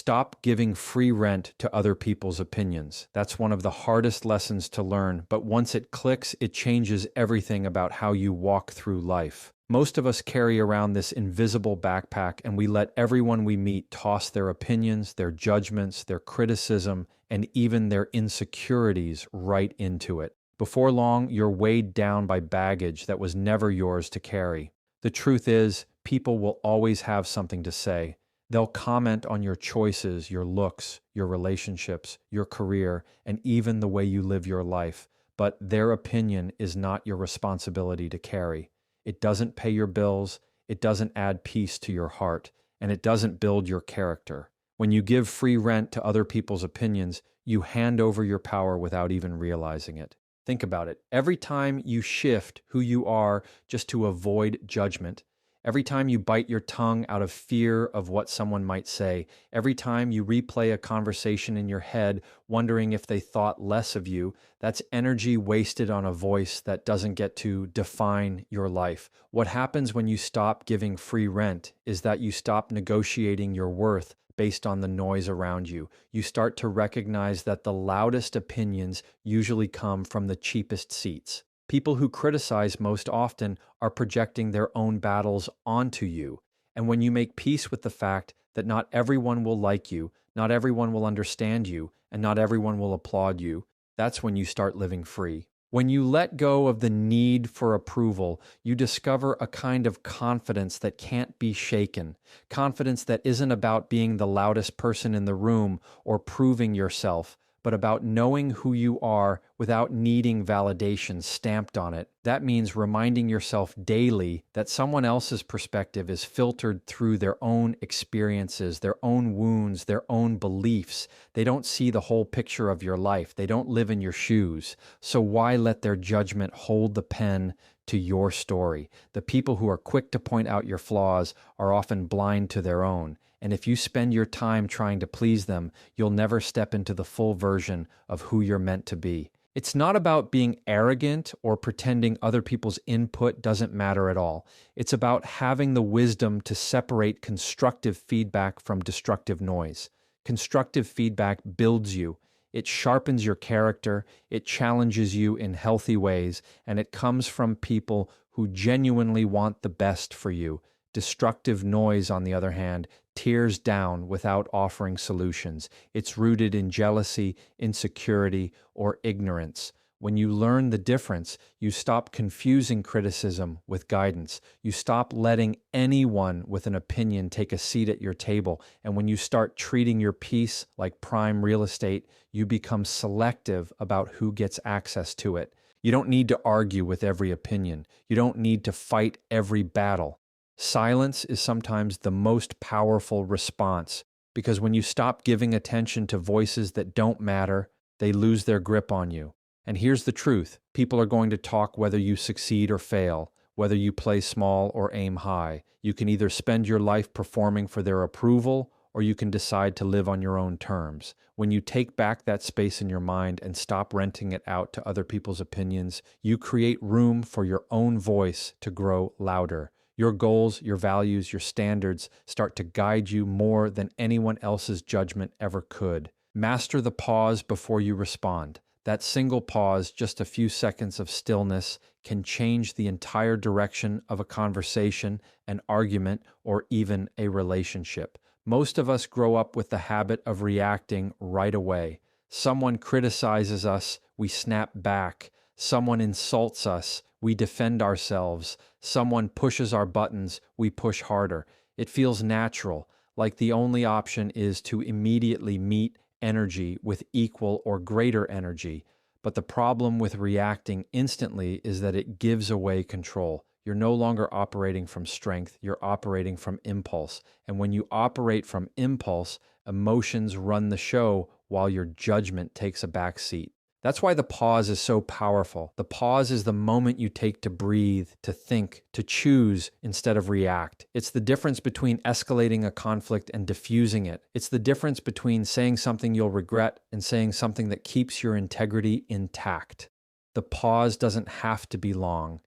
Stop giving free rent to other people's opinions. That's one of the hardest lessons to learn, but once it clicks, it changes everything about how you walk through life. Most of us carry around this invisible backpack, and we let everyone we meet toss their opinions, their judgments, their criticism, and even their insecurities right into it. Before long, you're weighed down by baggage that was never yours to carry. The truth is, people will always have something to say. They'll comment on your choices, your looks, your relationships, your career, and even the way you live your life. But their opinion is not your responsibility to carry. It doesn't pay your bills, it doesn't add peace to your heart, and it doesn't build your character. When you give free rent to other people's opinions, you hand over your power without even realizing it. Think about it. Every time you shift who you are just to avoid judgment, every time you bite your tongue out of fear of what someone might say, every time you replay a conversation in your head wondering if they thought less of you, that's energy wasted on a voice that doesn't get to define your life. What happens when you stop giving free rent is that you stop negotiating your worth based on the noise around you. You start to recognize that the loudest opinions usually come from the cheapest seats. People who criticize most often are projecting their own battles onto you. And when you make peace with the fact that not everyone will like you, not everyone will understand you, and not everyone will applaud you, that's when you start living free. When you let go of the need for approval, you discover a kind of confidence that can't be shaken. Confidence that isn't about being the loudest person in the room or proving yourself, but about knowing who you are without needing validation stamped on it. That means reminding yourself daily that someone else's perspective is filtered through their own experiences, their own wounds, their own beliefs. They don't see the whole picture of your life. They don't live in your shoes. So why let their judgment hold the pen to your story? The people who are quick to point out your flaws are often blind to their own. And if you spend your time trying to please them, you'll never step into the full version of who you're meant to be. It's not about being arrogant or pretending other people's input doesn't matter at all. It's about having the wisdom to separate constructive feedback from destructive noise. Constructive feedback builds you. It sharpens your character, it challenges you in healthy ways, and it comes from people who genuinely want the best for you. Destructive noise, on the other hand, tears down without offering solutions. It's rooted in jealousy, insecurity, or ignorance. When you learn the difference, you stop confusing criticism with guidance. You stop letting anyone with an opinion take a seat at your table. And when you start treating your peace like prime real estate, you become selective about who gets access to it. You don't need to argue with every opinion. You don't need to fight every battle. Silence is sometimes the most powerful response, because when you stop giving attention to voices that don't matter, they lose their grip on you. And here's the truth. People are going to talk whether you succeed or fail, whether you play small or aim high. You can either spend your life performing for their approval, or you can decide to live on your own terms. When you take back that space in your mind and stop renting it out to other people's opinions, you create room for your own voice to grow louder. Your goals, your values, your standards start to guide you more than anyone else's judgment ever could. Master the pause before you respond. That single pause, just a few seconds of stillness, can change the entire direction of a conversation, an argument, or even a relationship. Most of us grow up with the habit of reacting right away. Someone criticizes us, we snap back. Someone insults us, we defend ourselves. Someone pushes our buttons, we push harder. It feels natural, like the only option is to immediately meet energy with equal or greater energy. But the problem with reacting instantly is that it gives away control. You're no longer operating from strength, you're operating from impulse. And when you operate from impulse, emotions run the show while your judgment takes a back seat. That's why the pause is so powerful. The pause is the moment you take to breathe, to think, to choose instead of react. It's the difference between escalating a conflict and diffusing it. It's the difference between saying something you'll regret and saying something that keeps your integrity intact. The pause doesn't have to be long.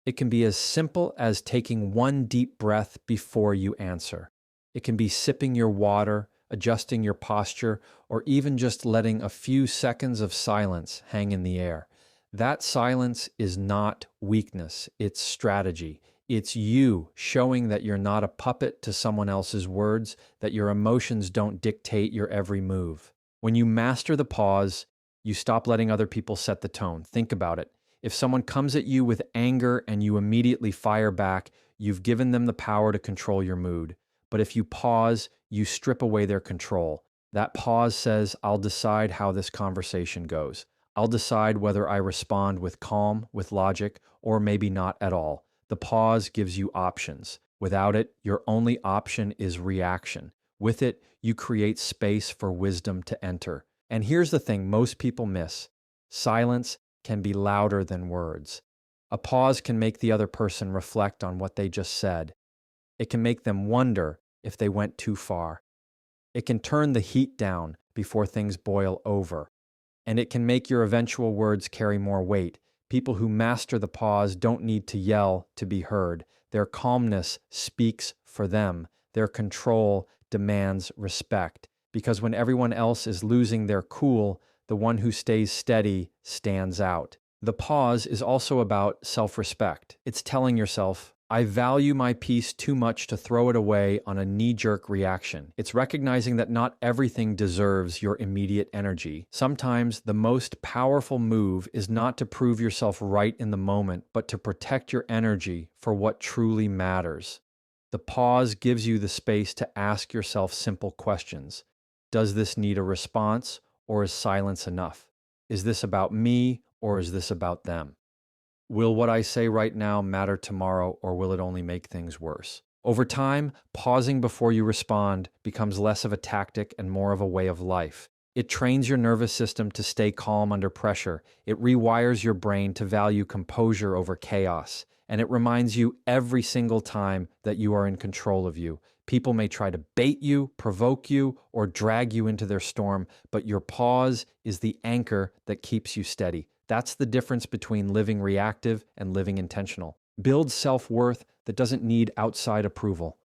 It can be as simple as taking one deep breath before you answer. It can be sipping your water, adjusting your posture, or even just letting a few seconds of silence hang in the air. That silence is not weakness, it's strategy. It's you showing that you're not a puppet to someone else's words, that your emotions don't dictate your every move. When you master the pause, you stop letting other people set the tone. Think about it. If someone comes at you with anger and you immediately fire back, you've given them the power to control your mood. But if you pause, you strip away their control. That pause says, I'll decide how this conversation goes. I'll decide whether I respond with calm, with logic, or maybe not at all. The pause gives you options. Without it, your only option is reaction. With it, you create space for wisdom to enter. And here's the thing most people miss. Silence can be louder than words. A pause can make the other person reflect on what they just said. It can make them wonder if they went too far. It can turn the heat down before things boil over. And it can make your eventual words carry more weight. People who master the pause don't need to yell to be heard. Their calmness speaks for them. Their control demands respect. Because when everyone else is losing their cool, the one who stays steady stands out. The pause is also about self-respect. It's telling yourself, I value my peace too much to throw it away on a knee-jerk reaction. It's recognizing that not everything deserves your immediate energy. Sometimes the most powerful move is not to prove yourself right in the moment, but to protect your energy for what truly matters. The pause gives you the space to ask yourself simple questions. Does this need a response, or is silence enough? Is this about me, or is this about them? Will what I say right now matter tomorrow, or will it only make things worse? Over time, pausing before you respond becomes less of a tactic and more of a way of life. It trains your nervous system to stay calm under pressure. It rewires your brain to value composure over chaos. And it reminds you every single time that you are in control of you. People may try to bait you, provoke you, or drag you into their storm, but your pause is the anchor that keeps you steady. That's the difference between living reactive and living intentional. Build self-worth that doesn't need outside approval.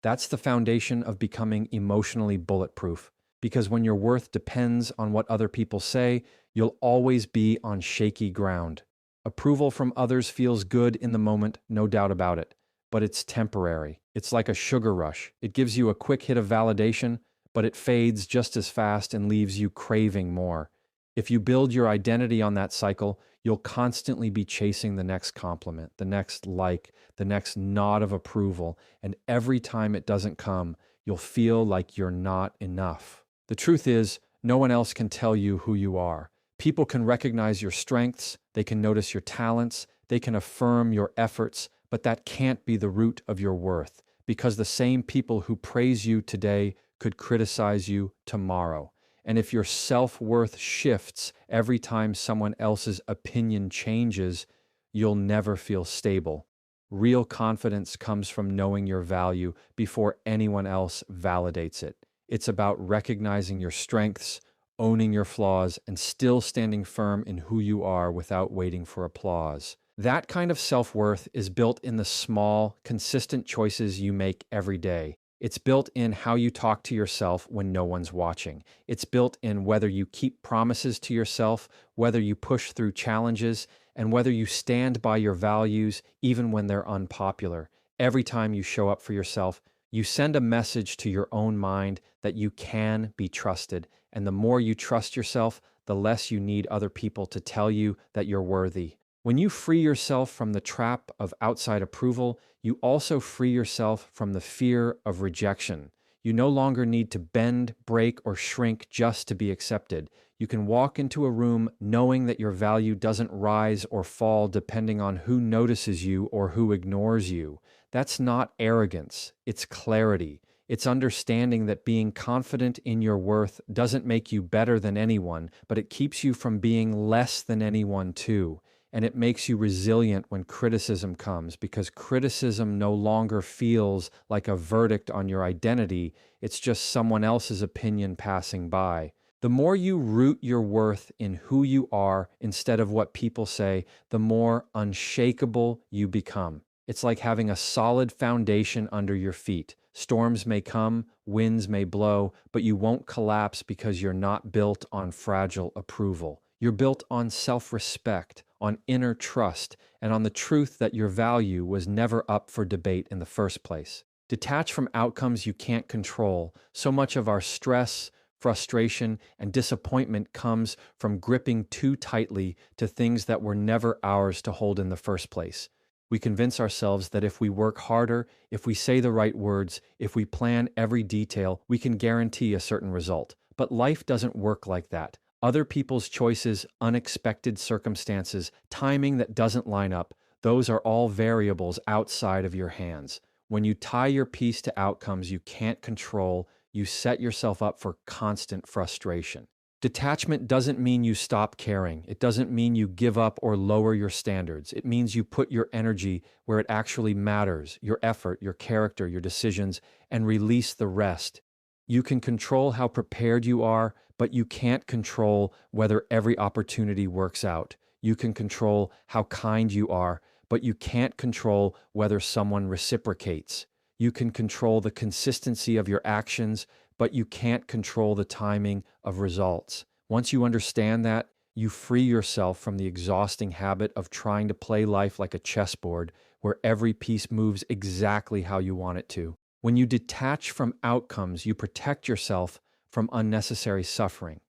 That's the foundation of becoming emotionally bulletproof. Because when your worth depends on what other people say, you'll always be on shaky ground. Approval from others feels good in the moment, no doubt about it, but it's temporary. It's like a sugar rush. It gives you a quick hit of validation, but it fades just as fast and leaves you craving more. If you build your identity on that cycle, you'll constantly be chasing the next compliment, the next like, the next nod of approval, and every time it doesn't come, you'll feel like you're not enough. The truth is, no one else can tell you who you are. People can recognize your strengths, they can notice your talents, they can affirm your efforts, but that can't be the root of your worth, because the same people who praise you today could criticize you tomorrow. And if your self-worth shifts every time someone else's opinion changes, you'll never feel stable. Real confidence comes from knowing your value before anyone else validates it. It's about recognizing your strengths, owning your flaws, and still standing firm in who you are without waiting for applause. That kind of self-worth is built in the small, consistent choices you make every day. It's built in how you talk to yourself when no one's watching. It's built in whether you keep promises to yourself, whether you push through challenges, and whether you stand by your values even when they're unpopular. Every time you show up for yourself, you send a message to your own mind that you can be trusted. And the more you trust yourself, the less you need other people to tell you that you're worthy. When you free yourself from the trap of outside approval, you also free yourself from the fear of rejection. You no longer need to bend, break, or shrink just to be accepted. You can walk into a room knowing that your value doesn't rise or fall depending on who notices you or who ignores you. That's not arrogance, it's clarity. It's understanding that being confident in your worth doesn't make you better than anyone, but it keeps you from being less than anyone too. And it makes you resilient when criticism comes, because criticism no longer feels like a verdict on your identity. It's just someone else's opinion passing by. The more you root your worth in who you are instead of what people say, the more unshakable you become. It's like having a solid foundation under your feet. Storms may come, winds may blow, but you won't collapse because you're not built on fragile approval. You're built on self respect, on inner trust, and on the truth that your value was never up for debate in the first place. Detach from outcomes you can't control. So much of our stress, frustration, and disappointment comes from gripping too tightly to things that were never ours to hold in the first place. We convince ourselves that if we work harder, if we say the right words, if we plan every detail, we can guarantee a certain result. But life doesn't work like that. Other people's choices, unexpected circumstances, timing that doesn't line up, those are all variables outside of your hands. When you tie your peace to outcomes you can't control, you set yourself up for constant frustration. Detachment doesn't mean you stop caring. It doesn't mean you give up or lower your standards. It means you put your energy where it actually matters, your effort, your character, your decisions, and release the rest. You can control how prepared you are, but you can't control whether every opportunity works out. You can control how kind you are, but you can't control whether someone reciprocates. You can control the consistency of your actions, but you can't control the timing of results. Once you understand that, you free yourself from the exhausting habit of trying to play life like a chessboard where every piece moves exactly how you want it to. When you detach from outcomes, you protect yourself from unnecessary suffering.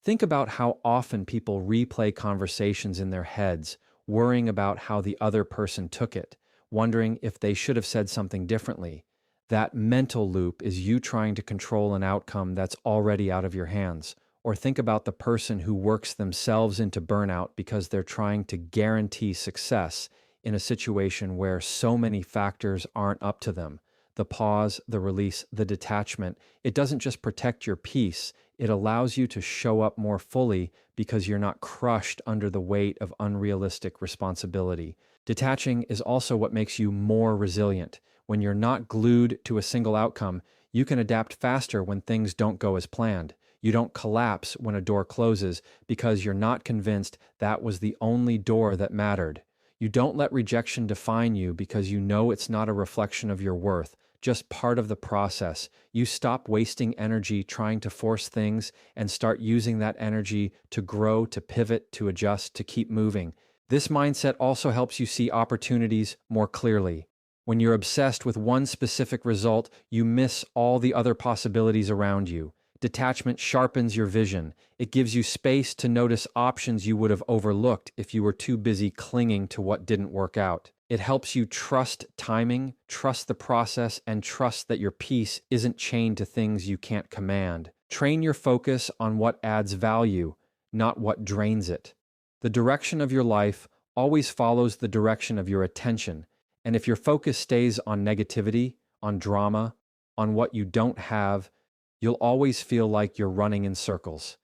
Think about how often people replay conversations in their heads, worrying about how the other person took it, wondering if they should have said something differently. That mental loop is you trying to control an outcome that's already out of your hands. Or think about the person who works themselves into burnout because they're trying to guarantee success in a situation where so many factors aren't up to them. The pause, the release, the detachment, it doesn't just protect your peace, it allows you to show up more fully because you're not crushed under the weight of unrealistic responsibility. Detaching is also what makes you more resilient. When you're not glued to a single outcome, you can adapt faster when things don't go as planned. You don't collapse when a door closes because you're not convinced that was the only door that mattered. You don't let rejection define you because you know it's not a reflection of your worth, just part of the process. You stop wasting energy trying to force things and start using that energy to grow, to pivot, to adjust, to keep moving. This mindset also helps you see opportunities more clearly. When you're obsessed with one specific result, you miss all the other possibilities around you. Detachment sharpens your vision. It gives you space to notice options you would have overlooked if you were too busy clinging to what didn't work out. It helps you trust timing, trust the process, and trust that your peace isn't chained to things you can't command. Train your focus on what adds value, not what drains it. The direction of your life always follows the direction of your attention. And if your focus stays on negativity, on drama, on what you don't have, you'll always feel like you're running in circles.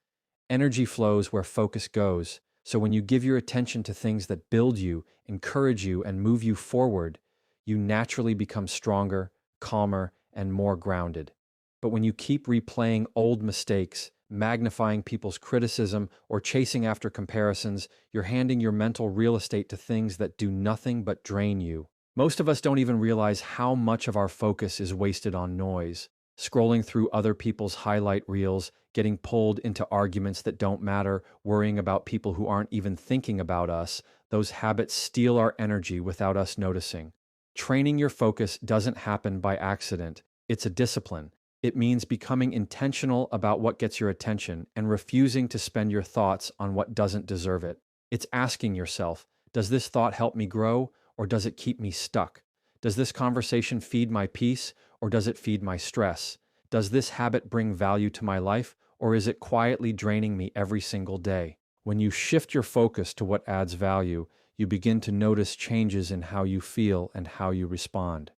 Energy flows where focus goes. So when you give your attention to things that build you, encourage you, and move you forward, you naturally become stronger, calmer, and more grounded. But when you keep replaying old mistakes, magnifying people's criticism, or chasing after comparisons, you're handing your mental real estate to things that do nothing but drain you. Most of us don't even realize how much of our focus is wasted on noise, scrolling through other people's highlight reels, getting pulled into arguments that don't matter, worrying about people who aren't even thinking about us. Those habits steal our energy without us noticing. Training your focus doesn't happen by accident. It's a discipline. It means becoming intentional about what gets your attention and refusing to spend your thoughts on what doesn't deserve it. It's asking yourself, does this thought help me grow? Or does it keep me stuck? Does this conversation feed my peace, or does it feed my stress? Does this habit bring value to my life, or is it quietly draining me every single day? When you shift your focus to what adds value, you begin to notice changes in how you feel and how you respond.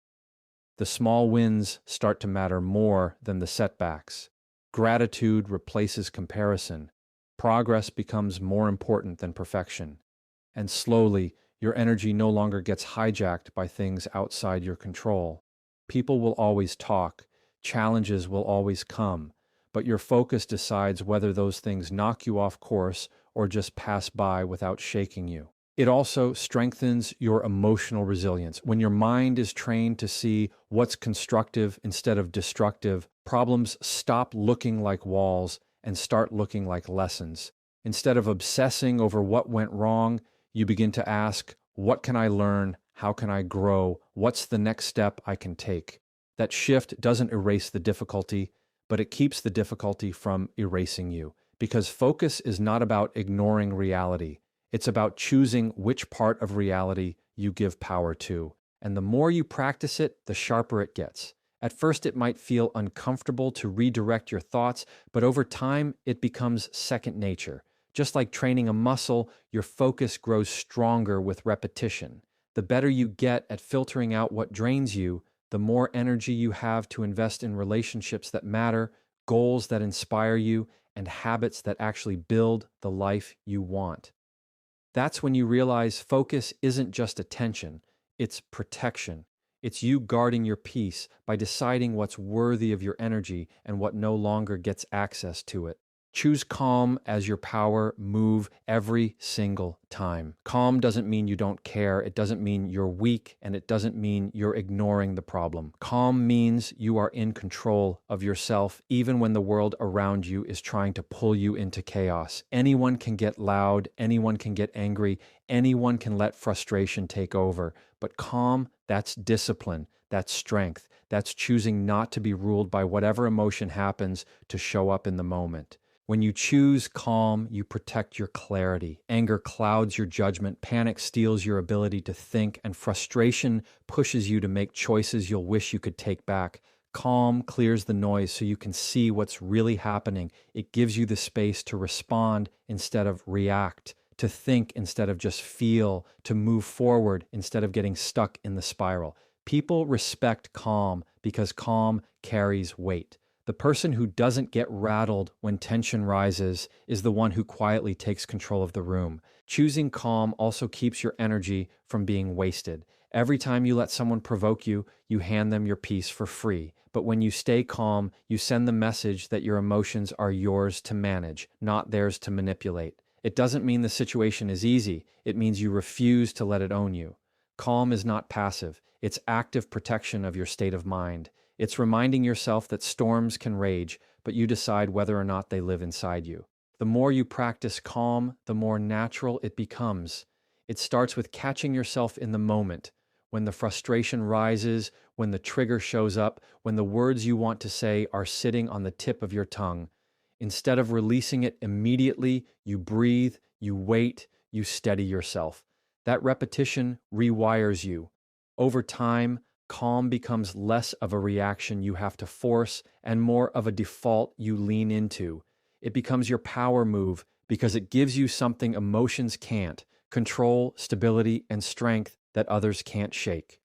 The small wins start to matter more than the setbacks. Gratitude replaces comparison. Progress becomes more important than perfection. And slowly, your energy no longer gets hijacked by things outside your control. People will always talk, challenges will always come, but your focus decides whether those things knock you off course or just pass by without shaking you. It also strengthens your emotional resilience. When your mind is trained to see what's constructive instead of destructive, problems stop looking like walls and start looking like lessons. Instead of obsessing over what went wrong, you begin to ask, what can I learn? How can I grow? What's the next step I can take? That shift doesn't erase the difficulty, but it keeps the difficulty from erasing you. Because focus is not about ignoring reality. It's about choosing which part of reality you give power to. And the more you practice it, the sharper it gets. At first, it might feel uncomfortable to redirect your thoughts, but over time, it becomes second nature. Just like training a muscle, your focus grows stronger with repetition. The better you get at filtering out what drains you, the more energy you have to invest in relationships that matter, goals that inspire you, and habits that actually build the life you want. That's when you realize focus isn't just attention, it's protection. It's you guarding your peace by deciding what's worthy of your energy and what no longer gets access to it. Choose calm as your power move every single time. Calm doesn't mean you don't care, it doesn't mean you're weak, and it doesn't mean you're ignoring the problem. Calm means you are in control of yourself even when the world around you is trying to pull you into chaos. Anyone can get loud, anyone can get angry, anyone can let frustration take over. But calm, that's discipline, that's strength, that's choosing not to be ruled by whatever emotion happens to show up in the moment. When you choose calm, you protect your clarity. Anger clouds your judgment, panic steals your ability to think, and frustration pushes you to make choices you'll wish you could take back. Calm clears the noise so you can see what's really happening. It gives you the space to respond instead of react, to think instead of just feel, to move forward instead of getting stuck in the spiral. People respect calm because calm carries weight. The person who doesn't get rattled when tension rises is the one who quietly takes control of the room. Choosing calm also keeps your energy from being wasted. Every time you let someone provoke you, you hand them your peace for free. But when you stay calm, you send the message that your emotions are yours to manage, not theirs to manipulate. It doesn't mean the situation is easy. It means you refuse to let it own you. Calm is not passive. It's active protection of your state of mind. It's reminding yourself that storms can rage, but you decide whether or not they live inside you. The more you practice calm, the more natural it becomes. It starts with catching yourself in the moment, when the frustration rises, when the trigger shows up, when the words you want to say are sitting on the tip of your tongue. Instead of releasing it immediately, you breathe, you wait, you steady yourself. That repetition rewires you. Over time, calm becomes less of a reaction you have to force and more of a default you lean into. It becomes your power move because it gives you something emotions can't: control, stability, and strength that others can't shake.